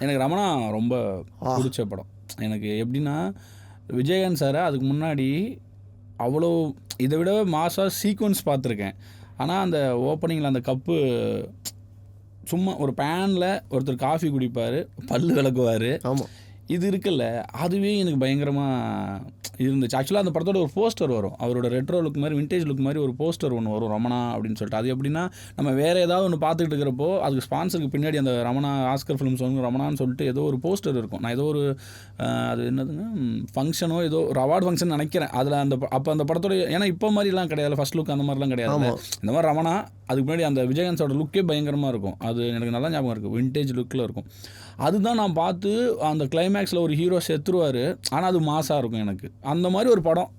எனக்கு ரமணா ரொம்ப பிடிச்ச படம். எனக்கு எப்படின்னா, விஜயகாந்த் சாரை அதுக்கு முன்னாடி அவ்வளோ இதை விட மாசாக சீக்வன்ஸ் பார்த்துருக்கேன். ஆனால் அந்த ஓப்பனிங்கில் அந்த கப்பு சும்மா ஒரு பேனில் ஒருத்தர் காஃபி குடிப்பார், பல்லு விளக்குவார், ஆமாம், இது இருக்குல்ல, அதுவே எனக்கு பயங்கரமாக இருந்துச்சு. ஆக்சுவலாக அந்த படத்தோட ஒரு போஸ்டர் வரும், அவரோட ரெட்ரோ லுக் மாதிரி, விண்டேஜ் லுக் மாதிரி ஒரு போஸ்டர் ஒன்று வரும், ரமணா அப்படின்னு சொல்லிட்டு. அது எப்படின்னா, நம்ம வேறு ஏதாவது ஒன்று பார்த்துக்கிட்டு இருக்கிறப்போ அதுக்கு ஸ்பான்சருக்கு பின்னாடி அந்த ரமணா ஆஸ்கர் ஃபிலிம்ஸ் வந்து ரமணான்னு சொல்லிட்டு ஏதோ ஒரு போஸ்டர் இருக்கும். நான் ஏதோ ஒரு அது என்னதுங்க ஃபங்க்ஷனோ ஏதோ ஒரு அவார்டு ஃபங்க்ஷன் நினைக்கிறேன். அதில் அந்த அப்போ அந்த படத்தோட, ஏன்னா இப்போ மாதிரிலாம் கிடையாது, ஃபர்ஸ்ட் லுக் அந்த மாதிரிலாம் கிடையாது. இந்த மாதிரி ரமணா அதுக்கு முன்னாடி அந்த விஜயகாந்தோட லுக்கே பயங்கரமாக இருக்கும். அது எனக்கு நல்லா ஞாபகம் இருக்குது, விண்டேஜ் லுக்கில் இருக்கும். அதுதான் நான் பார்த்து அந்த கிளைமேக்ஸில் ஒரு ஹீரோ செத்துருவார், ஆனால் அது மாசாக இருக்கும் எனக்கு. அந்த மாதிரி ஒரு படம்.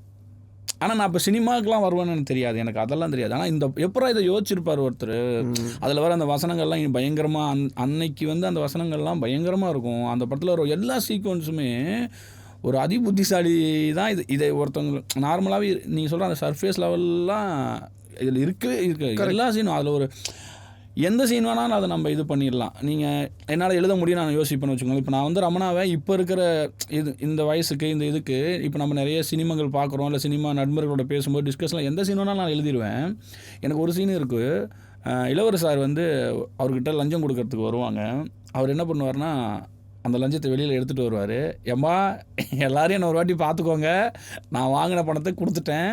ஆனால் நான் இப்போ சினிமாவுக்குலாம் வருவேன்னு எனக்கு தெரியாது, எனக்கு அதெல்லாம் தெரியாது. ஆனால் இந்த எப்போ இதை யோசிச்சிருப்பார் ஒருத்தர். அதில் வர அந்த வசனங்கள்லாம் பயங்கரமாக அன்னைக்கு வந்து அந்த வசனங்கள்லாம் பயங்கரமாக இருக்கும். அந்த படத்தில் வர எல்லா சீக்வன்ஸுமே ஒரு அதிபுத்திசாலி தான். இதை ஒருத்தவங்க நார்மலாகவே நீங்கள் சொல்கிற அந்த சர்ஃபேஸ் லெவல்லாம் இதில் இருக்குது எல்லா சீனும். அதில் ஒரு எந்த சீன் வேணாலும் அதை நம்ம இது பண்ணிடலாம். நீங்கள் என்னால் எழுத முடியும் நான் யோசிப்பேன்னு வச்சுக்கோங்க. இப்போ நான் வந்து ரமணாவை இப்போ இருக்கிற இந்த வயசுக்கு இந்த இதுக்கு இப்போ நம்ம நிறைய சினிமாக்கள் பார்க்குறோம், இல்லை சினிமா நண்பர்களோட பேசும்போது டிஸ்கஸ்லாம் எந்த சீன் வேணாலும் நான் எழுதிடுவேன். எனக்கு ஒரு சீன் இருக்குது, இளவரசர் சார் வந்து அவர்கிட்ட லஞ்சம் கொடுக்கறதுக்கு வருவாங்க. அவர் என்ன பண்ணுவார்னா, அந்த லஞ்சத்தை வெளியில் எடுத்துகிட்டு வருவார். ஏம்மா எல்லோரையும் என்ன ஒரு வாட்டி பார்த்துக்கோங்க, நான் வாங்கின பணத்தை கொடுத்துட்டேன்,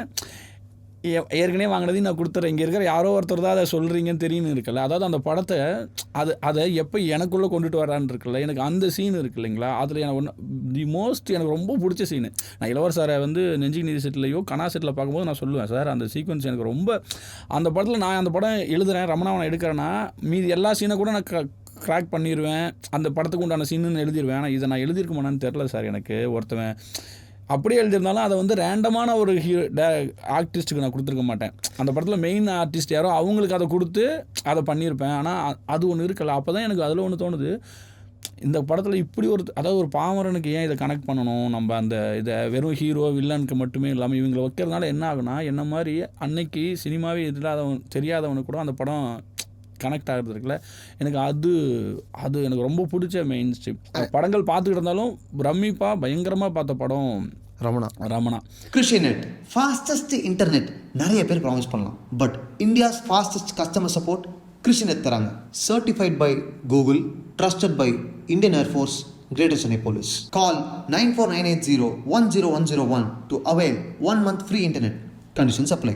ஏற்கனவே வாங்கினதையும் நான் கொடுத்துட்றேன், இங்கே இருக்கிற யாரோ ஒருத்தர் தான் அதை சொல்கிறீங்கன்னு தெரியுன்னு இருக்குல்ல. அதாவது அந்த படத்தை அதை எப்போ எனக்குள்ளே கொண்டுட்டு வரான்னு இருக்குல்ல, எனக்கு அந்த சீன் இருக்குது இல்லைங்களா. அதில் எனக்கு தி மோஸ்ட் எனக்கு ரொம்ப பிடிச்ச சீனு. நான் இளவரசரை வந்து நெஞ்சிக் நீதி செட்டிலையோ கனா செட்டில் பார்க்கும்போது நான் சொல்லுவேன், சார் அந்த சீக்வன்ஸ் எனக்கு ரொம்ப, அந்த படத்தில் நான் அந்த படம் எழுதுகிறேன், ரமணாவை எடுக்கிறேன்னா மீதி எல்லா சீனை கூட நான் கிராக் பண்ணிடுவேன், அந்த படத்துக்கு உண்டான சீனுன்னு எழுதிடுவேன். ஆனால் இதை நான் எழுதியிருக்க மாட்டேன்னு தெரில சார் எனக்கு. ஒருத்தவன் அப்படியே எழுதியிருந்தாலும் அதை வந்து ரேண்டமான ஒரு ஆர்டிஸ்ட்டுக்கு நான் கொடுத்துருக்க மாட்டேன். அந்த படத்தில் மெயின் ஆர்டிஸ்ட் யாரோ அவங்களுக்கு அதை கொடுத்து அதை பண்ணியிருப்பேன். ஆனால் அது ஒன்று இருக்கல. அப்போ தான் எனக்கு அதில் ஒன்று தோணுது, இந்த படத்தில் இப்படி அதாவது ஒரு பாமரனுக்கு ஏன் இதை கனெக்ட் பண்ணணும், நம்ம அந்த இதை வெறும் ஹீரோ வில்லனுக்கு மட்டுமே இல்லாமல் இவங்களை வைக்கிறதுனால என்ன ஆகுனா, என்ன மாதிரி அன்னைக்கு சினிமாவே இல்லாதவன் தெரியாதவனுக்கு கூட அந்த படம் கனெக்ட் ஆகிறது இருக்குல்ல. எனக்கு அது எனக்கு ரொம்ப பிடிச்ச மெயின் ஸ்ட்ரீம். படங்கள் பார்த்துக்கிட்டு இருந்தாலும் பிரமிப்பாக பயங்கரமாக பார்த்த படம் ரமணா. கிருஷிநெட் ஃபாஸ்டஸ்ட் இன்டர்நெட் நிறைய பேர் ப்ராமிஸ் பண்ணலாம், but India's fastest customer support Krishinet தராங்க. Certified by Google, trusted by Indian air force, Greater Chennai Police. Call 94980 10101 to avail 1 month free internet. Conditions apply.